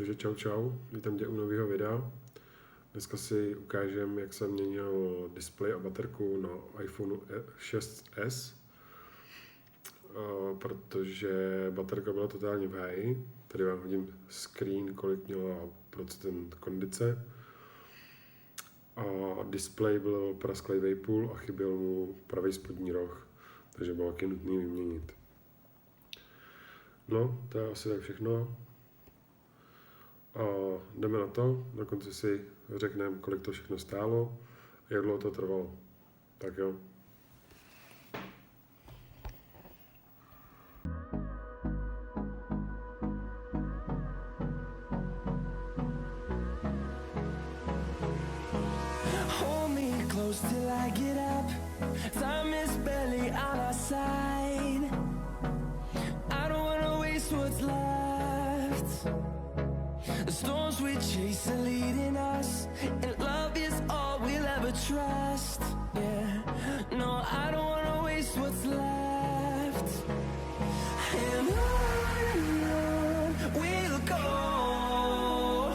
Takže čau čau, vítám tě u nového videa. Dneska si ukážem, jak jsem měnil displej a baterku na iPhone 6s, protože baterka byla totálně v háji. Tady vám hodím screen, kolik měla procent kondice. A displej byl prasklej vejpůl a chyběl mu pravý spodní roh, takže bylo taky nutný vyměnit. No, to je asi tak všechno. A jdeme na to, na konci si řekneme, kolik to všechno stálo a jak dlouho to trvalo. Tak jo. Hold me close till I get up. Time is barely on our side. I don't wanna waste what's left. The storms we chase are leading us, and love is all we'll ever trust. Yeah, no, I don't wanna waste what's left. And on we'll go,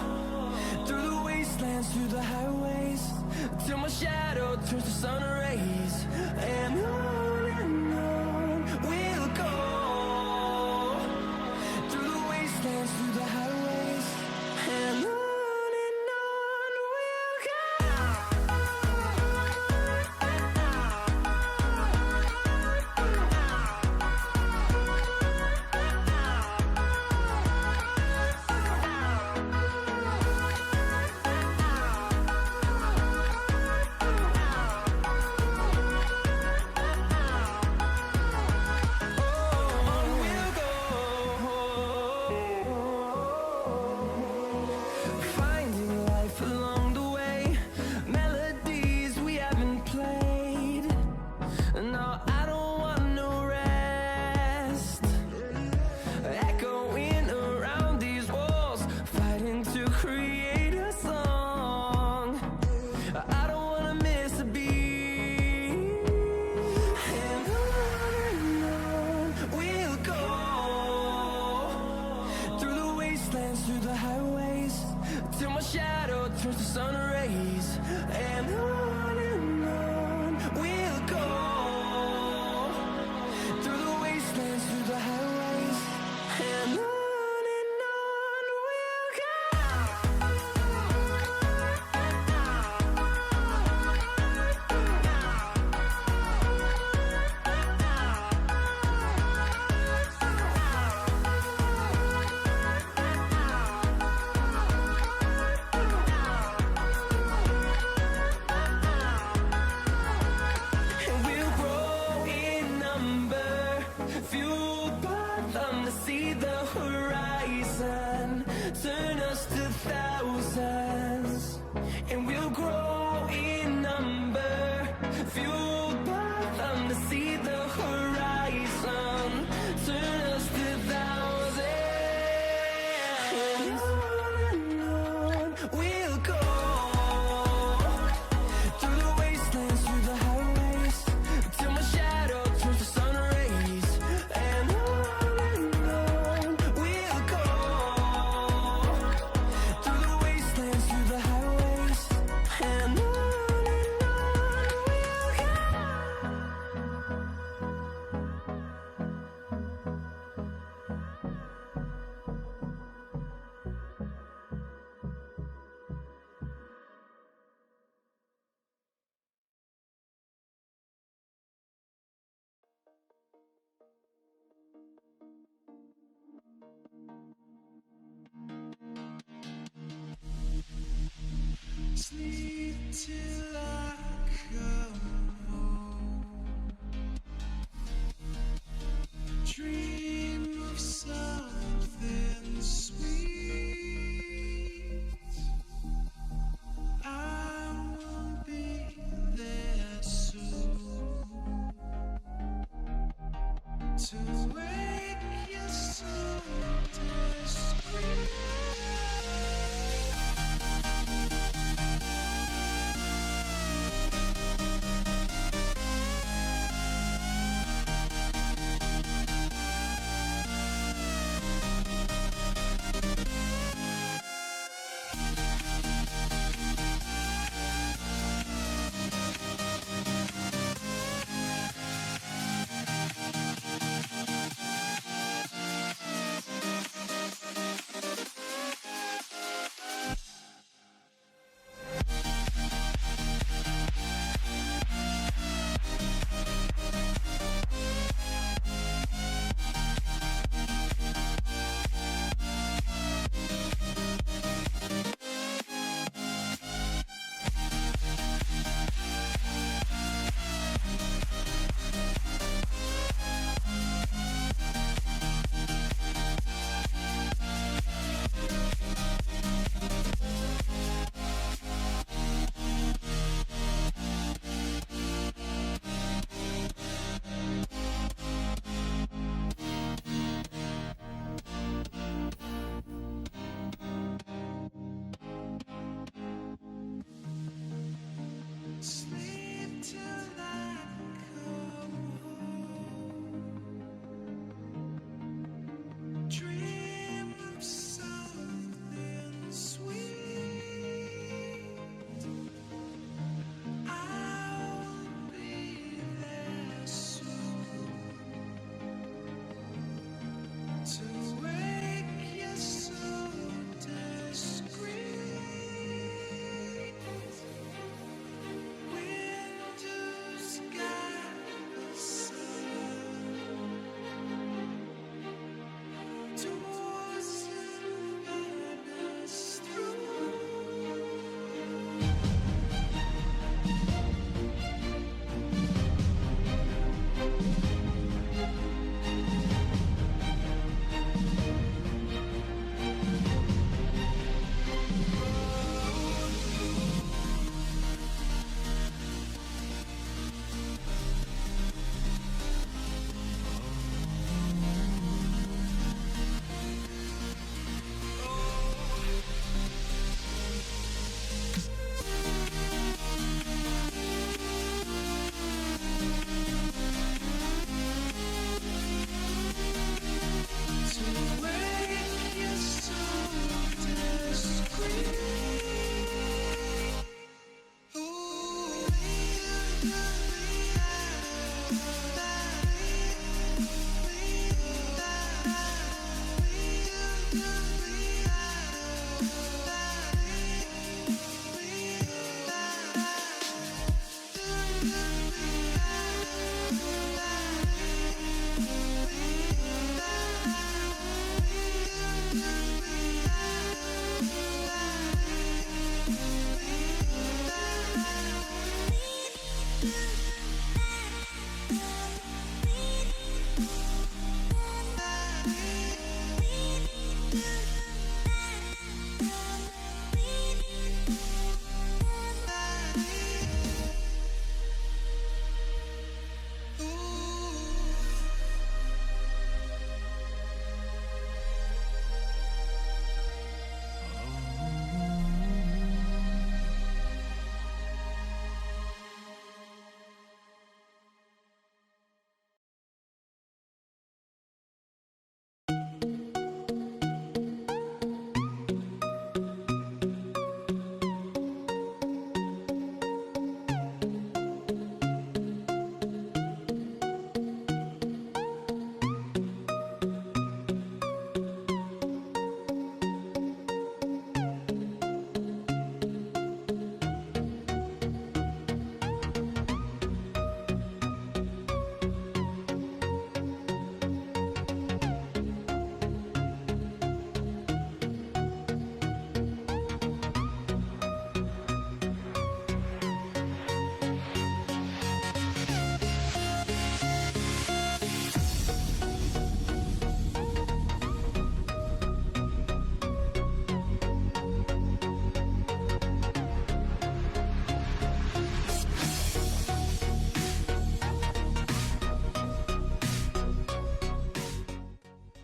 through the wastelands, through the highways, till my shadow turns to sun rays. And on we'll go, through the wastelands, through the highways, and on we'll go. Finding life along the way, melodies we haven't played. No, I don't want no rest. Echoing around these walls, fighting to create a song. I don't wanna miss a beat. And on we'll go, through the wastelands, through the highways, till my shadow turns to sun rays. And on we'll go, through the wastelands, through the highways, and on we'll go. And we'll grow in number, fueled by them to see the horizon, turn us to thousands. And we'll grow in number, fueled by them to see the horizon, turn us to thousands. And on we'll go, through the wastelands, through the highways, till my shadow turns to sun rays. And on we'll go, through the wastelands, through the highways, and on we'll go. Sleep till I come home. Dream of something sweet. I won't be there soon to wake you so discreet.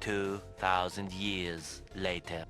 2,000 years later.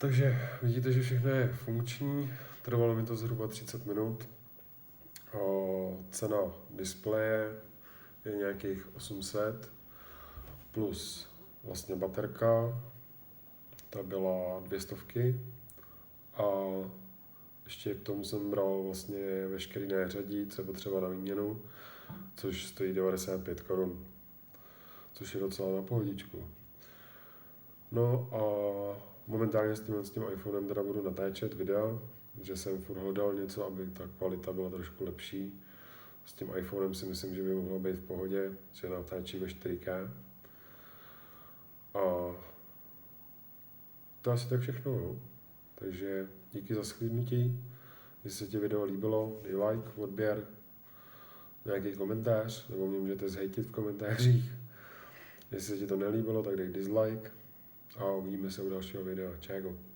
Takže vidíte, že všechno je funkční, trvalo mi to zhruba 30 minut. Cena displeje je nějakých 800 plus vlastně baterka, ta byla 200 a ještě k tomu jsem bral vlastně veškerý nářadí, co je potřeba na výměnu, což stojí 95 korun, což je docela na pohodičku. No a momentálně s tím iPhonem teda budu natáčet videa, že jsem furt hledal něco, aby ta kvalita byla trošku lepší. S tím iPhonem si myslím, že by mohlo být v pohodě, že natáčí ve 4K. A to asi tak všechno, no. Takže díky za shlédnutí. Jestli se ti video líbilo, dej like, odběr, nějaký komentář, nebo mě můžete zhejtit v komentářích. Jestli se ti to nelíbilo, tak dej dislike a uvidíme se u dalšího videa. Čau.